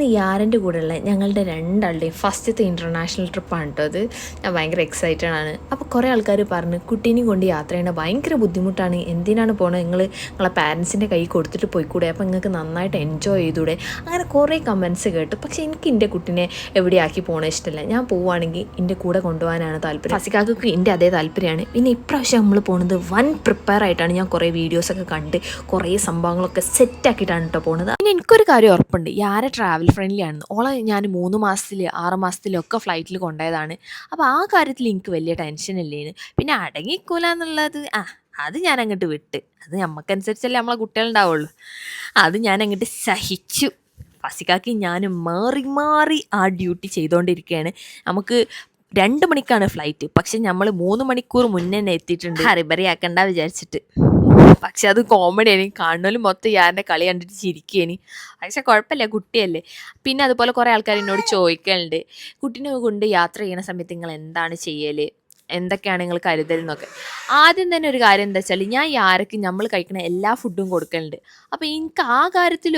ഇന്ന് യാറിൻ്റെ കൂടെയുള്ള ഞങ്ങളുടെ രണ്ടാളുടെയും ഫസ്റ്റത്തെ ഇൻ്റർനാഷണൽ ട്രിപ്പാണ് കേട്ടോ അത്. ഞാൻ ഭയങ്കര എക്സൈറ്റഡ് ആണ്. അപ്പോൾ കുറേ ആൾക്കാർ പറഞ്ഞു കുട്ടീനെയും കൊണ്ട് യാത്ര ചെയ്യണത് ഭയങ്കര ബുദ്ധിമുട്ടാണ്, എന്തിനാണ് പോണത്, നിങ്ങളെ പാരൻസിൻ്റെ കൈ കൊടുത്തിട്ട് പോയിക്കൂടെ, അപ്പോൾ നിങ്ങൾക്ക് നന്നായിട്ട് എൻജോയ് ചെയ്തൂടെ, അങ്ങനെ കുറേ കമൻറ്റ്സ് കേട്ടു. പക്ഷേ എനിക്ക് എൻ്റെ കുട്ടീനെ എവിടെയാക്കി പോകണത് ഇഷ്ടമല്ല. ഞാൻ പോവുകയാണെങ്കിൽ എൻ്റെ കൂടെ കൊണ്ടുപോകാനാണ് താല്പര്യം. ഫസിക്കാക്കും എൻ്റെ അതേ താല്പര്യമാണ്. പിന്നെ ഇപ്രാവശ്യം നമ്മൾ പോകുന്നത് വൻ പ്രിപ്പയർ ആയിട്ടാണ്. ഞാൻ കുറേ വീഡിയോസൊക്കെ കണ്ട് കുറേ സംഭവങ്ങളൊക്കെ സെറ്റാക്കിയിട്ടാണ് കേട്ടോ പോകുന്നത്. പിന്നെ എനിക്കൊരു കാര്യം ഉറപ്പുണ്ട്, യാരെ ട്രാവൽ ഫ്രണ്ട്ലി ആണെന്ന്. ഓളെ ഞാൻ 3 മാസത്തിൽ 6 മാസത്തിലൊക്കെ ഫ്ലൈറ്റിൽ കൊണ്ടുപോയതാണ്. അപ്പോൾ ആ കാര്യത്തിൽ എനിക്ക് വലിയ ടെൻഷൻ ഇല്ലേന്. പിന്നെ അടങ്ങിക്കൂല എന്നുള്ളത് അത് ഞാൻ അങ്ങോട്ട് വിട്ട്, അത് നമുക്കനുസരിച്ചല്ലേ നമ്മളെ കുട്ടികളുണ്ടാവുള്ളൂ. അത് ഞാൻ അങ്ങോട്ട് സഹിച്ചു. ഫസിക്കാക്കി ഞാൻ മാറി മാറി ആ ഡ്യൂട്ടി ചെയ്തുകൊണ്ടിരിക്കുകയാണ്. നമുക്ക് 2 മണിക്കാണ് ഫ്ലൈറ്റ്, പക്ഷെ നമ്മൾ 3 മണിക്കൂർ മുന്നേ തന്നെ എത്തിയിട്ടുണ്ട്. ഹറിബറി ആക്കണ്ട വിചാരിച്ചിട്ട്. പക്ഷെ അത് കോമഡിയാണ്. കാണുന്നതിൽ മൊത്തം യാറിൻ്റെ കളി കണ്ടിട്ട് ചിരിക്കുകയാണ്. പക്ഷെ കുഴപ്പമില്ല, കുട്ടിയല്ലേ. പിന്നെ അതുപോലെ കുറേ ആൾക്കാർ എന്നോട് ചോദിക്കലുണ്ട്, കുട്ടീനെ കൊണ്ട് യാത്ര ചെയ്യുന്ന സമയത്ത് നിങ്ങൾ എന്താണ് ചെയ്യൽ, എന്തൊക്കെയാണ് നിങ്ങൾ കരുതലെന്നൊക്കെ. ആദ്യം തന്നെ ഒരു കാര്യം എന്താ വെച്ചാൽ, ഞാൻ യാർക്ക് നമ്മൾ കഴിക്കുന്ന എല്ലാ ഫുഡും കൊടുക്കലുണ്ട്. അപ്പോൾ എനിക്ക് ആ കാര്യത്തിൽ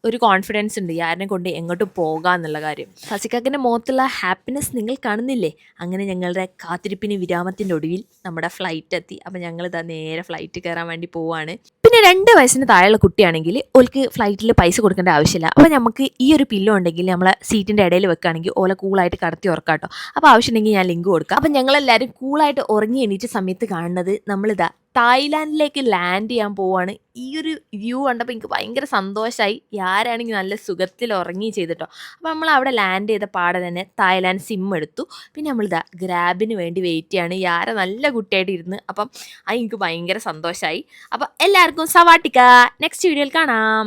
ഒരു കോൺഫിഡൻസ് ഉണ്ട് യാരിനെ കൊണ്ട് എങ്ങോട്ട് പോകാം എന്നുള്ള കാര്യം. ഫസിക്കാക്കിൻ്റെ മുഖത്തുള്ള ഹാപ്പിനെസ് നിങ്ങൾ കാണുന്നില്ലേ. അങ്ങനെ ഞങ്ങളുടെ കാത്തിരിപ്പിന് വിരാമത്തിൻ്റെ ഒടുവിൽ നമ്മുടെ ഫ്ലൈറ്റ് എത്തി. അപ്പോൾ ഞങ്ങളിതാ നേരെ ഫ്ലൈറ്റ് കയറാൻ വേണ്ടി പോവാണ്. പിന്നെ 2 വയസ്സിന് താഴെയുള്ള കുട്ടിയാണെങ്കിൽ ഓൾക്ക് ഫ്ലൈറ്റിൽ പൈസ കൊടുക്കേണ്ട ആവശ്യമില്ല. അപ്പോൾ നമുക്ക് ഈ ഒരു പില്ലോ ഉണ്ടെങ്കിൽ നമ്മളെ സീറ്റിൻ്റെ ഇടയിൽ വെക്കുകയാണെങ്കിൽ ഓലെ കൂളായിട്ട് കടത്തി ഉറക്കാം കേട്ടോ. അപ്പോൾ ആവശ്യമുണ്ടെങ്കിൽ ഞാൻ ലിങ്ക് കൊടുക്കാം. അപ്പോൾ ഞങ്ങളെല്ലാവരും കൂളായിട്ട് ഉറങ്ങി എണീറ്റ സമയത്ത് കാണുന്നത് നമ്മളിതാ തായ്ലാൻഡിലേക്ക് ലാൻഡ് ചെയ്യാൻ പോവാണ്. ഈ ഒരു വ്യൂ കണ്ടപ്പോൾ എനിക്ക് ഭയങ്കര സന്തോഷമായി. ആരാണെങ്കിൽ നല്ല സുഖത്തിൽ ഉറങ്ങി ചെയ്തിട്ടോ. അപ്പോൾ നമ്മൾ അവിടെ ലാൻഡ് ചെയ്ത പാടെ തന്നെ തായ്ലാൻഡ് സിം എടുത്തു. പിന്നെ നമ്മളിതാ ഗ്രാബിന് വേണ്ടി വെയിറ്റ് ചെയ്യാണ്. യാര നല്ല കുട്ടിയായിട്ട് ഇരുന്ന്. അപ്പം അത് എനിക്ക് ഭയങ്കര സന്തോഷമായി. അപ്പോൾ എല്ലാവർക്കും സവാട്ടിക്ക. നെക്സ്റ്റ് വീഡിയോയിൽ കാണാം.